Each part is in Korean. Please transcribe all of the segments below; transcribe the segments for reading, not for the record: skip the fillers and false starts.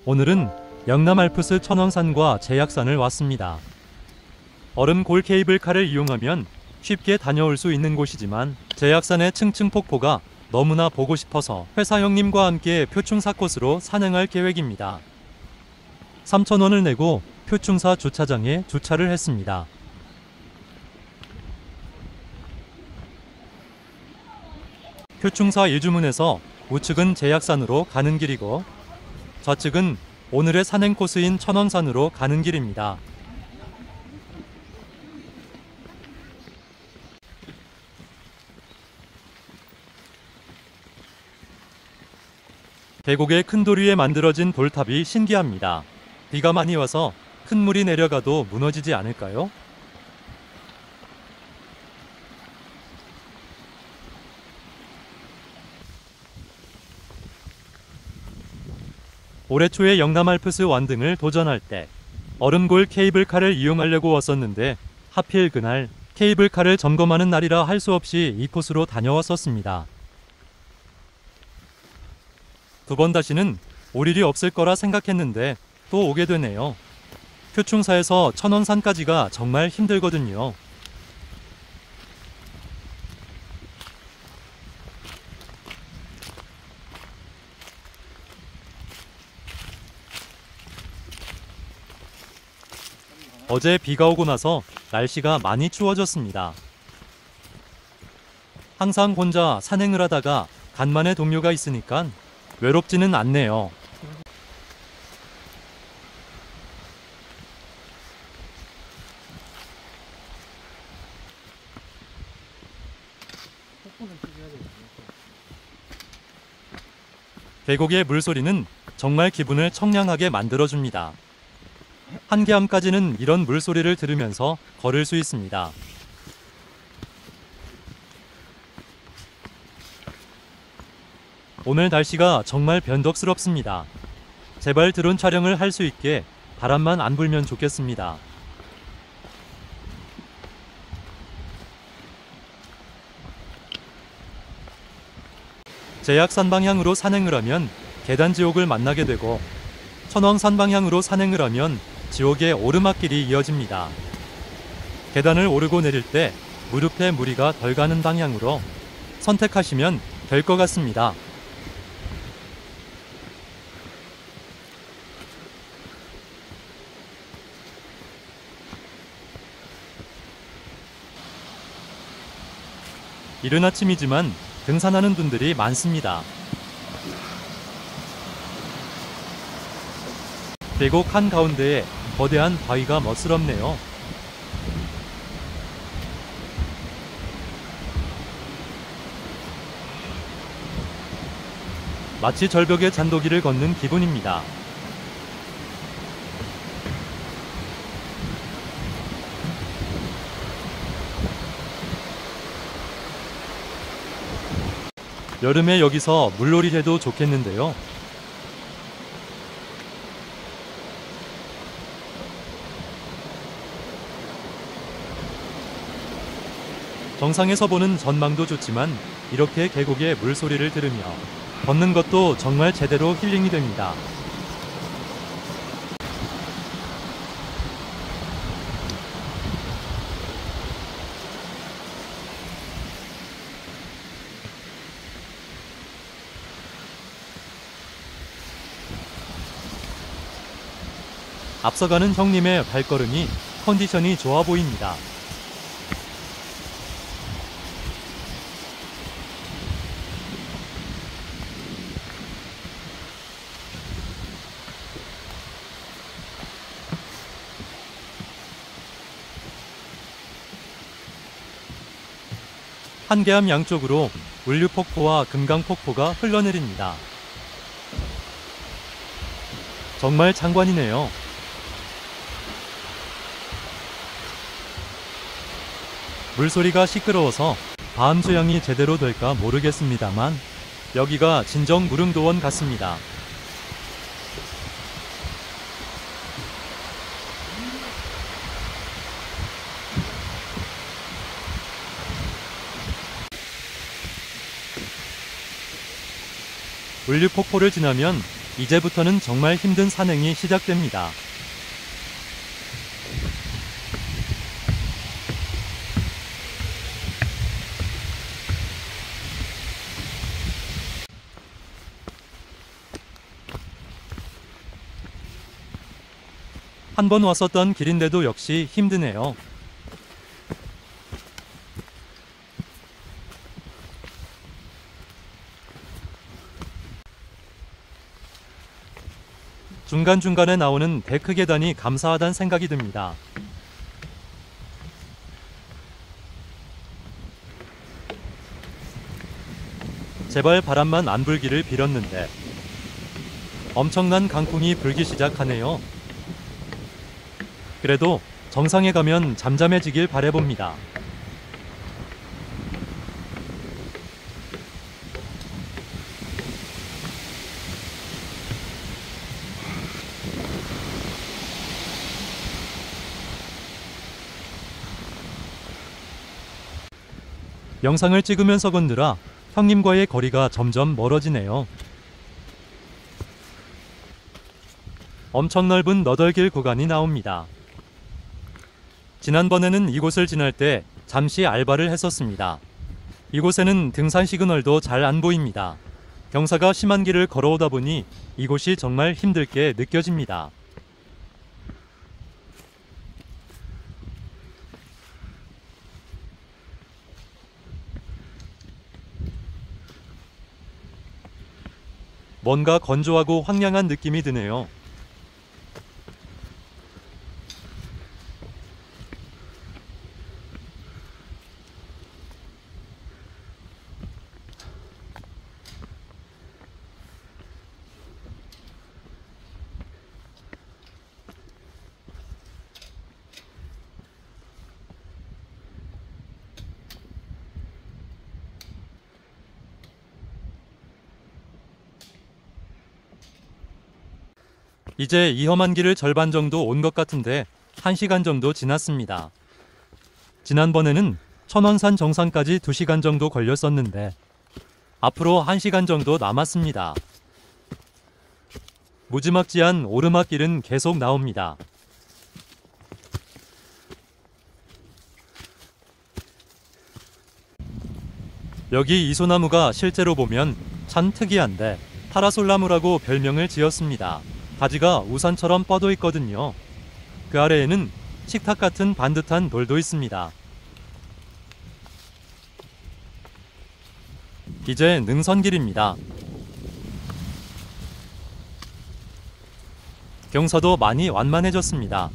오늘은 영남 알프스 천왕산과 제약산을 왔습니다. 얼음 골 케이블카를 이용하면 쉽게 다녀올 수 있는 곳이지만 제약산의 층층폭포가 너무나 보고 싶어서 회사 형님과 함께 표충사 코스로 산행할 계획입니다. 3,000원을 내고 표충사 주차장에 주차를 했습니다. 표충사 일주문에서 우측은 제약산으로 가는 길이고 좌측은 오늘의 산행 코스인 천왕산으로 가는 길입니다. 계곡의 큰 돌 위에 만들어진 돌탑이 신기합니다. 비가 많이 와서 큰 물이 내려가도 무너지지 않을까요? 올해 초에 영남 알프스 완등을 도전할 때 얼음골 케이블카를 이용하려고 왔었는데 하필 그날 케이블카를 점검하는 날이라 할 수 없이 이 코스로 다녀왔었습니다. 두 번 다시는 올 일이 없을 거라 생각했는데 또 오게 되네요. 표충사에서 천원산까지가 정말 힘들거든요. 어제 비가 오고 나서 날씨가 많이 추워졌습니다. 항상 혼자 산행을 하다가 간만에 동료가 있으니까 외롭지는 않네요. 계곡의 물소리는 정말 기분을 청량하게 만들어줍니다. 한계암까지는 이런 물소리를 들으면서 걸을 수 있습니다. 오늘 날씨가 정말 변덕스럽습니다. 제발 드론 촬영을 할 수 있게 바람만 안 불면 좋겠습니다. 제약산 방향으로 산행을 하면 계단지옥을 만나게 되고 천왕산 방향으로 산행을 하면 지옥의 오르막길이 이어집니다. 계단을 오르고 내릴 때 무릎에 무리가 덜 가는 방향으로 선택하시면 될 것 같습니다. 이른 아침이지만 등산하는 분들이 많습니다. 계곡 한가운데에 거대한 바위가 멋스럽네요. 마치 절벽의 잔도기를 걷는 기분입니다. 여름에 여기서 물놀이 해도 좋겠는데요. 정상에서 보는 전망도 좋지만 이렇게 계곡의 물소리를 들으며 걷는 것도 정말 제대로 힐링이 됩니다. 앞서가는 형님의 발걸음이 컨디션이 좋아 보입니다. 한계암 양쪽으로 울류폭포와 금강폭포가 흘러내립니다. 정말 장관이네요. 물소리가 시끄러워서 바음 조향이 제대로 될까 모르겠습니다만 여기가 진정 무릉도원 같습니다. 울류폭포를 지나면 이제부터는 정말 힘든 산행이 시작됩니다. 한 번 왔었던 길인데도 역시 힘드네요. 중간중간에 나오는 데크 계단이 감사하다는 생각이 듭니다. 제발 바람만 안 불기를 빌었는데 엄청난 강풍이 불기 시작하네요. 그래도 정상에 가면 잠잠해지길 바라봅니다. 영상을 찍으면서 건드라 형님과의 거리가 점점 멀어지네요. 엄청 넓은 너덜길 구간이 나옵니다. 지난번에는 이곳을 지날 때 잠시 알바를 했었습니다. 이곳에는 등산 시그널도 잘 안 보입니다. 경사가 심한 길을 걸어오다 보니 이곳이 정말 힘들게 느껴집니다. 뭔가 건조하고 황량한 느낌이 드네요. 이제 이 험한 길을 절반 정도 온 것 같은데 1시간 정도 지났습니다. 지난번에는 천원산 정상까지 2시간 정도 걸렸었는데 앞으로 1시간 정도 남았습니다. 무지막지한 오르막길은 계속 나옵니다. 여기 이 소나무가 실제로 보면 참 특이한데 파라솔나무라고 별명을 지었습니다. 가지가 우산처럼 뻗어 있거든요. 그 아래에는 식탁 같은 반듯한 돌도 있습니다. 이제 능선길입니다. 경사도 많이 완만해졌습니다.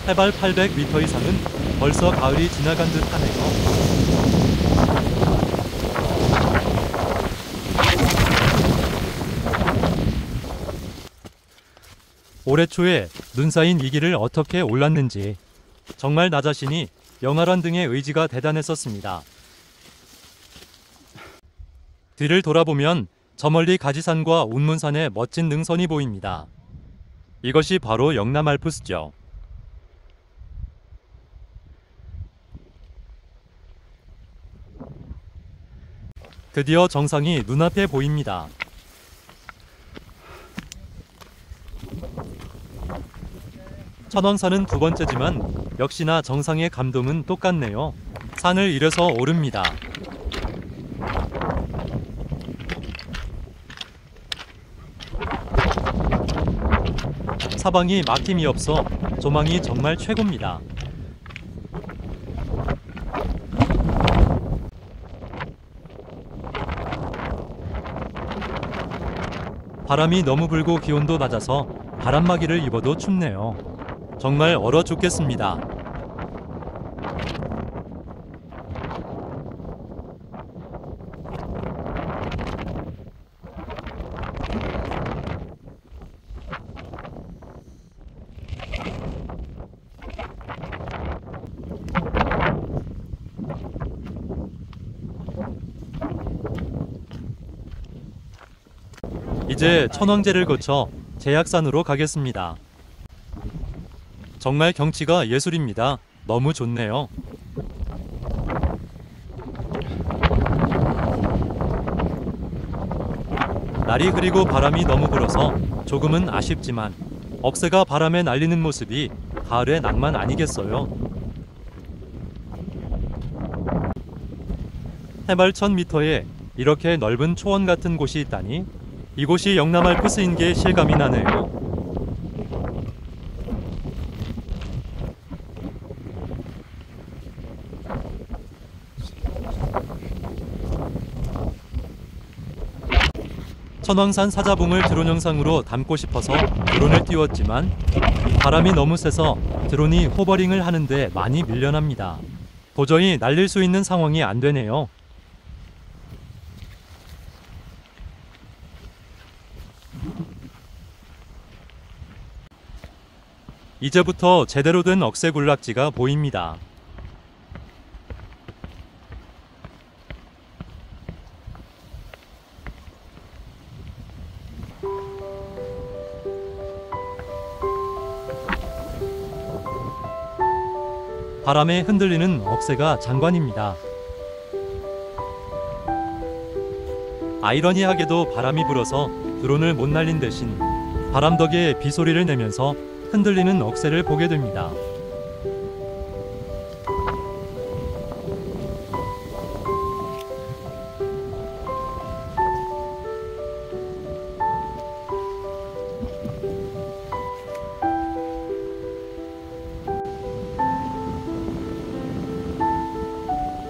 해발 800m 이상은 벌써 가을이 지나간 듯 하네요. 올해 초에 눈 쌓인 이 길을 어떻게 올랐는지 정말 나 자신이 영아란 등의 의지가 대단했었습니다. 뒤를 돌아보면 저 멀리 가지산과 운문산의 멋진 능선이 보입니다. 이것이 바로 영남 알프스죠. 드디어 정상이 눈앞에 보입니다. 천왕산은 두 번째지만 역시나 정상의 감동은 똑같네요. 산을 이래서 오릅니다. 사방이 막힘이 없어 조망이 정말 최고입니다. 바람이 너무 불고 기온도 낮아서 바람막이를 입어도 춥네요. 정말 얼어 죽겠습니다. 이제 천왕제를 거쳐 제약산으로 가겠습니다. 정말 경치가 예술입니다. 너무 좋네요. 날이 흐리고 바람이 너무 불어서 조금은 아쉽지만 억새가 바람에 날리는 모습이 가을의 낭만 아니겠어요? 해발 1000m에 이렇게 넓은 초원 같은 곳이 있다니 이곳이 영남 알프스인 게 실감이 나네요. 천왕산 사자봉을 드론 영상으로 담고 싶어서 드론을 띄웠지만 바람이 너무 세서 드론이 호버링을 하는데 많이 밀려납니다. 도저히 날릴 수 있는 상황이 안 되네요. 이제부터 제대로 된 억새 군락지가 보입니다. 바람에 흔들리는 억새가 장관입니다. 아이러니하게도 바람이 불어서 드론을 못 날린 대신 바람 덕에 비소리를 내면서 흔들리는 억새를 보게 됩니다.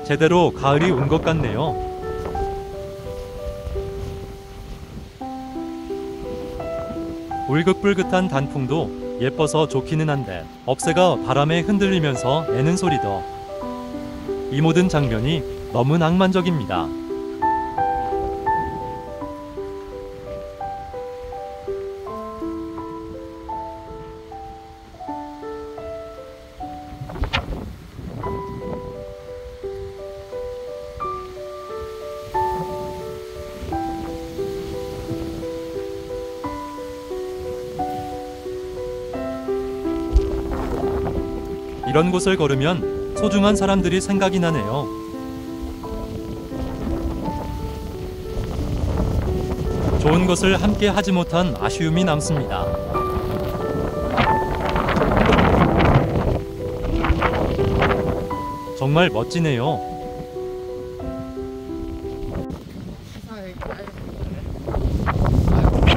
제대로 가을이 온 것 같네요. 울긋불긋한 단풍도 예뻐서 좋기는 한데 억새가 바람에 흔들리면서 애는 소리도 이 모든 장면이 너무 낭만적입니다. 이런 곳을 걸으면 소중한 사람들이 생각이 나네요. 좋은 것을 함께 하지 못한 아쉬움이 남습니다. 정말 멋지네요.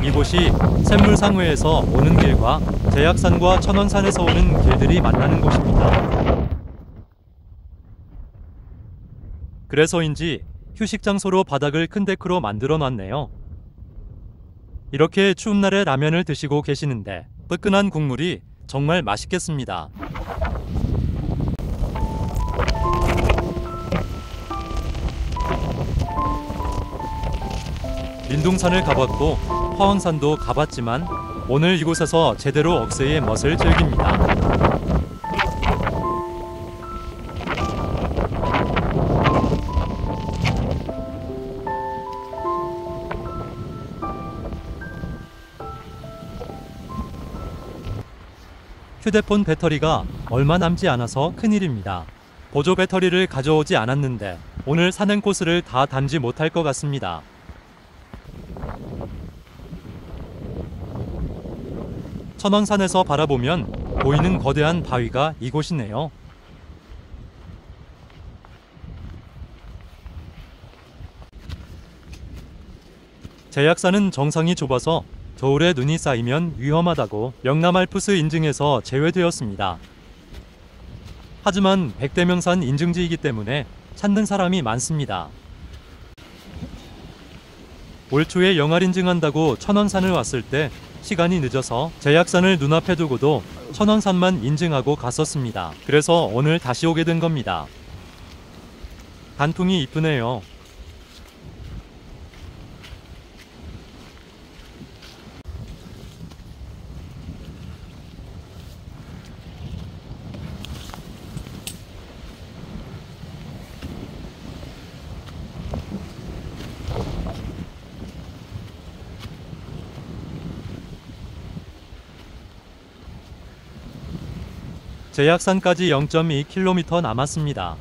이곳이 샘물상회에서 오는 길과 제약산과 천원산에서 오는 길들이 만나는 곳입니다. 그래서인지 휴식 장소로 바닥을 큰 데크로 만들어 놨네요. 이렇게 추운 날에 라면을 드시고 계시는데 뜨끈한 국물이 정말 맛있겠습니다. 민둥산을 가봤고 화왕산도 가봤지만 오늘 이곳에서 제대로 억새의 멋을 즐깁니다. 휴대폰 배터리가 얼마 남지 않아서 큰일입니다. 보조 배터리를 가져오지 않았는데 오늘 산행 코스를 다 담지 못할 것 같습니다. 천원산에서 바라보면 보이는 거대한 바위가 이곳이네요. 제약산은 정상이 좁아서 겨울에 눈이 쌓이면 위험하다고 영남 알프스 인증에서 제외되었습니다. 하지만 백대명산 인증지이기 때문에 찾는 사람이 많습니다. 올 초에 영알 인증한다고 천원산을 왔을 때 시간이 늦어서 제약산을 눈앞에 두고도 천원산만 인증하고 갔었습니다. 그래서 오늘 다시 오게 된 겁니다. 단풍이 이쁘네요. 제약산까지 0.2km 남았습니다.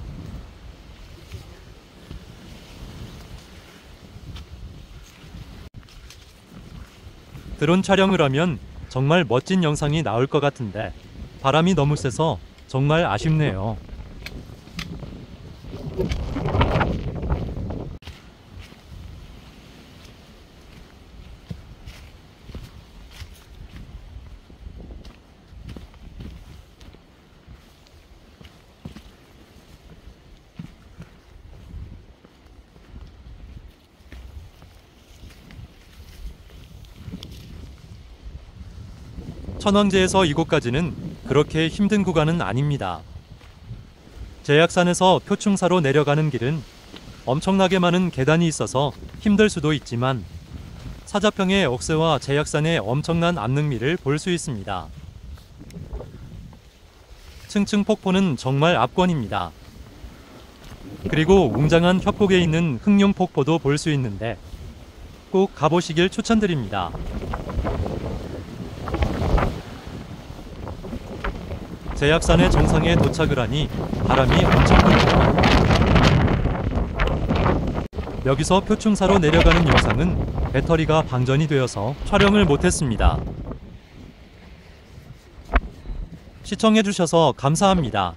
드론 촬영을 하면 정말 멋진 영상이 나올 것 같은데 바람이 너무 세서 정말 아쉽네요. 천왕제에서 이곳까지는 그렇게 힘든 구간은 아닙니다. 제약산에서 표충사로 내려가는 길은 엄청나게 많은 계단이 있어서 힘들 수도 있지만 사자평의 억새와 제약산의 엄청난 암릉미를 볼 수 있습니다. 층층폭포는 정말 압권입니다. 그리고 웅장한 협곡에 있는 흑룡폭포도 볼 수 있는데 꼭 가보시길 추천드립니다. 제약산의 정상에 도착을 하니 바람이 엄청 불고 여기서 표충사로 내려가는 영상은 배터리가 방전이 되어서 촬영을 못했습니다. 시청해주셔서 감사합니다.